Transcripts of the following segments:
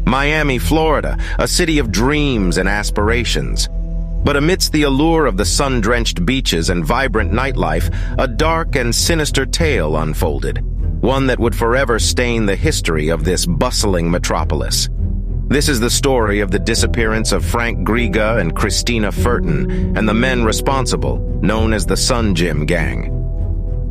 Miami, Florida, a city of dreams and aspirations. But amidst the allure of the sun-drenched beaches and vibrant nightlife, a dark and sinister tale unfolded, one that would forever stain the history of this bustling metropolis. This is the story of the disappearance of Frank Griga and Krisztina Furton and the men responsible, known as the Sun Gym Gang.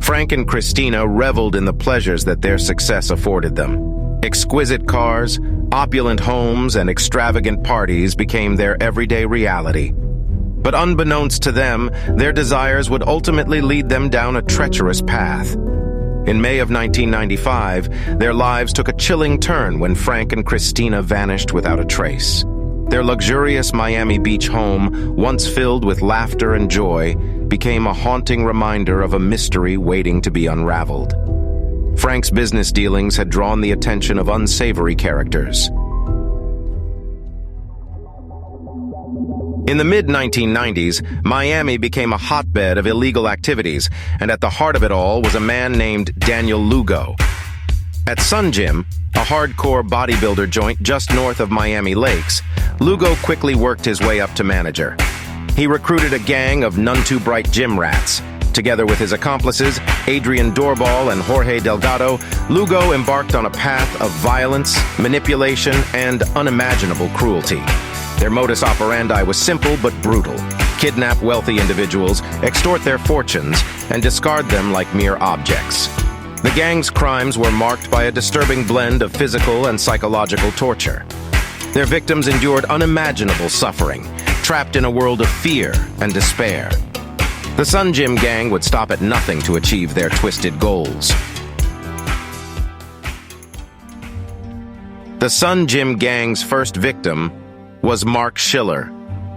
Frank and Krisztina reveled in the pleasures that their success afforded them. Exquisite cars, opulent homes, and extravagant parties became their everyday reality. But unbeknownst to them, their desires would ultimately lead them down a treacherous path. In May of 1995, their lives took a chilling turn when Frank and Krisztina vanished without a trace. Their luxurious Miami Beach home, once filled with laughter and joy, became a haunting reminder of a mystery waiting to be unraveled. Frank's business dealings had drawn the attention of unsavory characters. In the mid-1990s, Miami became a hotbed of illegal activities, and at the heart of it all was a man named Daniel Lugo. At Sun Gym, a hardcore bodybuilder joint just north of Miami Lakes, Lugo quickly worked his way up to manager. He recruited a gang of none-too-bright gym rats. Together with his accomplices, Adrian Doorbal and Jorge Delgado, Lugo embarked on a path of violence, manipulation, and unimaginable cruelty. Their modus operandi was simple but brutal: kidnap wealthy individuals, extort their fortunes, and discard them like mere objects. The gang's crimes were marked by a disturbing blend of physical and psychological torture. Their victims endured unimaginable suffering, trapped in a world of fear and despair. The Sun Gym Gang would stop at nothing to achieve their twisted goals. The Sun Gym Gang's first victim was Mark Schiller.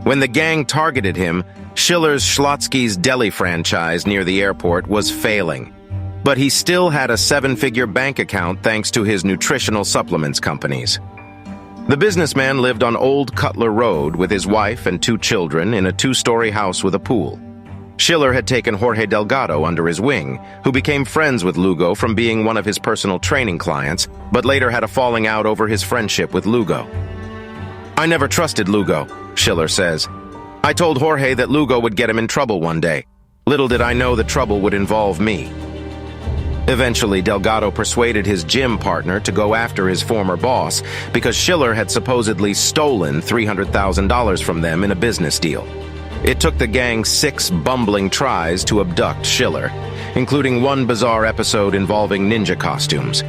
When the gang targeted him, Schiller's Schlotsky's Deli franchise near the airport was failing. But he still had a seven-figure bank account thanks to his nutritional supplements companies. The businessman lived on Old Cutler Road with his wife and two children in a two-story house with a pool. Schiller had taken Jorge Delgado under his wing, who became friends with Lugo from being one of his personal training clients, but later had a falling out over his friendship with Lugo. "I never trusted Lugo," Schiller says. "I told Jorge that Lugo would get him in trouble one day. Little did I know the trouble would involve me." Eventually, Delgado persuaded his gym partner to go after his former boss because Schiller had supposedly stolen $300,000 from them in a business deal. It took the gang 6 bumbling tries to abduct Schiller, including one bizarre episode involving ninja costumes.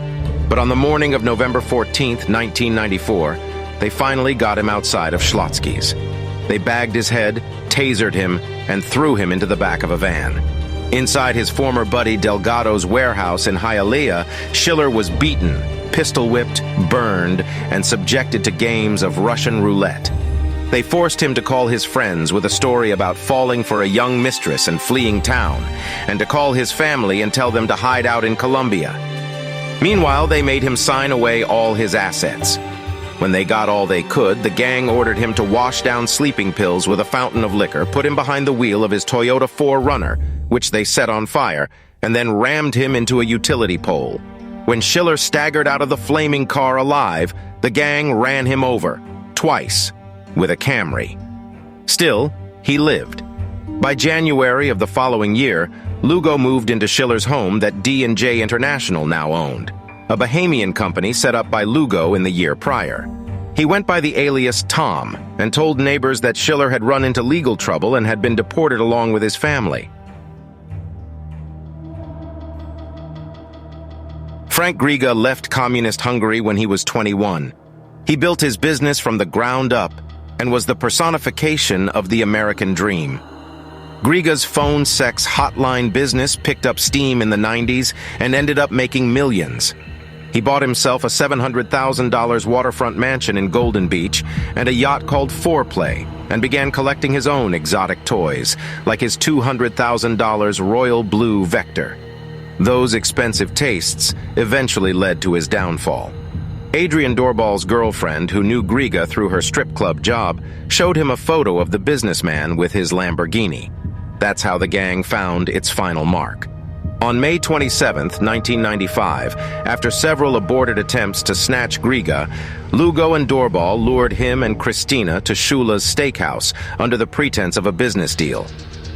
But on the morning of November 14th, 1994, they finally got him outside of Schlotsky's. They bagged his head, tasered him, and threw him into the back of a van. Inside his former buddy Delgado's warehouse in Hialeah, Schiller was beaten, pistol-whipped, burned, and subjected to games of Russian roulette. They forced him to call his friends with a story about falling for a young mistress and fleeing town, and to call his family and tell them to hide out in Colombia. Meanwhile, they made him sign away all his assets. When they got all they could, the gang ordered him to wash down sleeping pills with a fountain of liquor, put him behind the wheel of his Toyota 4Runner, which they set on fire, and then rammed him into a utility pole. When Schiller staggered out of the flaming car alive, the gang ran him over, twice, with a Camry. Still, he lived. By January of the following year, Lugo moved into Schiller's home that D&J International now owned, a Bahamian company set up by Lugo in the year prior. He went by the alias Tom and told neighbors that Schiller had run into legal trouble and had been deported along with his family. Frank Griga left communist Hungary when he was 21. He built his business from the ground up and was the personification of the American dream. Griga's phone sex hotline business picked up steam in the 90s and ended up making millions. He bought himself a $700,000 waterfront mansion in Golden Beach and a yacht called Foreplay, and began collecting his own exotic toys, like his $200,000 Royal Blue Vector. Those expensive tastes eventually led to his downfall. Adrian Doorbal's girlfriend, who knew Griga through her strip club job, showed him a photo of the businessman with his Lamborghini. That's how the gang found its final mark. On May 27, 1995, after several aborted attempts to snatch Griga, Lugo and Doorbal lured him and Krisztina to Shula's steakhouse under the pretense of a business deal.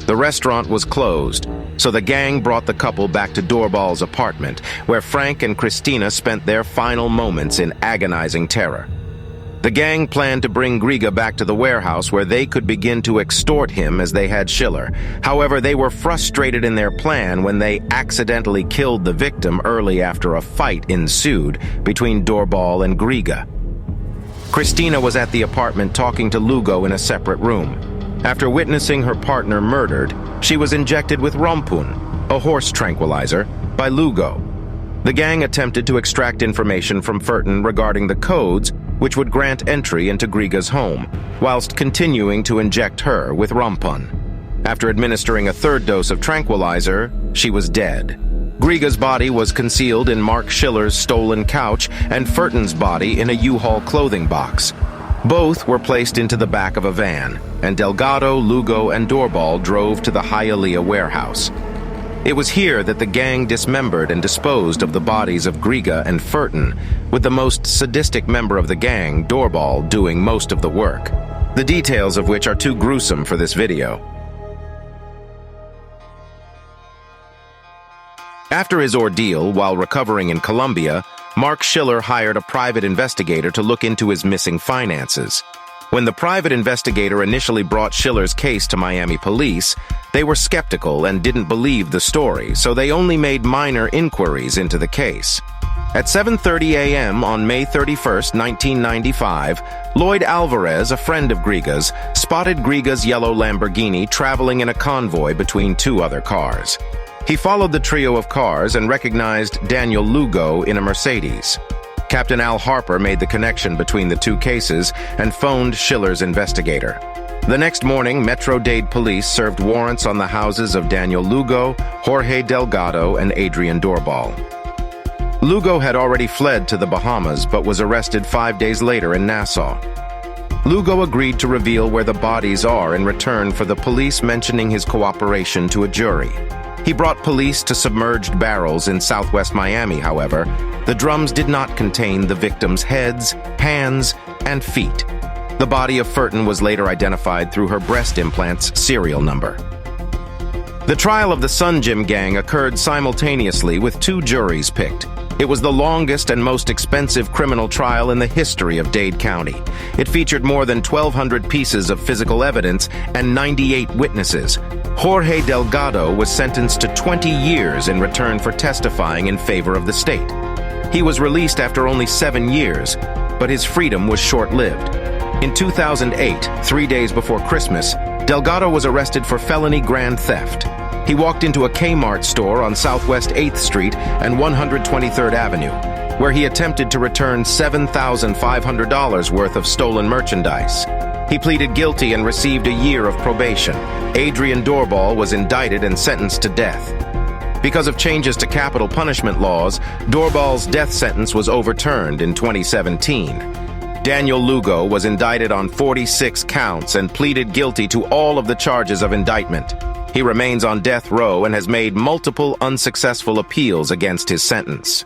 The restaurant was closed, so the gang brought the couple back to Doorbal's apartment, where Frank and Krisztina spent their final moments in agonizing terror. The gang planned to bring Griga back to the warehouse where they could begin to extort him as they had Schiller. However, they were frustrated in their plan when they accidentally killed the victim early after a fight ensued between Doorbal and Griga. Krisztina was at the apartment talking to Lugo in a separate room. After witnessing her partner murdered, she was injected with Rompun, a horse tranquilizer, by Lugo. The gang attempted to extract information from Furton regarding the codes which would grant entry into Griga's home, whilst continuing to inject her with Rompun. After administering a third dose of tranquilizer, she was dead. Griga's body was concealed in Mark Schiller's stolen couch and Furton's body in a U-Haul clothing box. Both were placed into the back of a van, and Delgado, Lugo, and Doorbal drove to the Hialeah warehouse. It was here that the gang dismembered and disposed of the bodies of Griga and Furton, with the most sadistic member of the gang, Doorbal, doing most of the work, the details of which are too gruesome for this video. After his ordeal while recovering in Colombia, Mark Schiller hired a private investigator to look into his missing finances. When the private investigator initially brought Schiller's case to Miami police, they were skeptical and didn't believe the story, so they only made minor inquiries into the case. At 7:30 a.m. on May 31, 1995, Lloyd Alvarez, a friend of Griga's, spotted Griga's yellow Lamborghini traveling in a convoy between two other cars. He followed the trio of cars and recognized Daniel Lugo in a Mercedes. Captain Al Harper made the connection between the two cases and phoned Schiller's investigator. The next morning, Metro-Dade police served warrants on the houses of Daniel Lugo, Jorge Delgado, and Adrian Doorbal. Lugo had already fled to the Bahamas but was arrested 5 days later in Nassau. Lugo agreed to reveal where the bodies are in return for the police mentioning his cooperation to a jury. He brought police to submerged barrels in southwest Miami, however. The drums did not contain the victims' heads, hands, and feet. The body of Furton was later identified through her breast implant's serial number. The trial of the Sun Gym gang occurred simultaneously with two juries picked. It was the longest and most expensive criminal trial in the history of Dade County. It featured more than 1,200 pieces of physical evidence and 98 witnesses. Jorge Delgado was sentenced to 20 years in return for testifying in favor of the state. He was released after only 7 years, but his freedom was short-lived. In 2008, 3 days before Christmas, Delgado was arrested for felony grand theft. He walked into a Kmart store on Southwest 8th Street and 123rd Avenue, where he attempted to return $7,500 worth of stolen merchandise. He pleaded guilty and received a year of probation. Adrian Doorbal was indicted and sentenced to death. Because of changes to capital punishment laws, Doorbal's death sentence was overturned in 2017. Daniel Lugo was indicted on 46 counts and pleaded guilty to all of the charges of indictment. He remains on death row and has made multiple unsuccessful appeals against his sentence.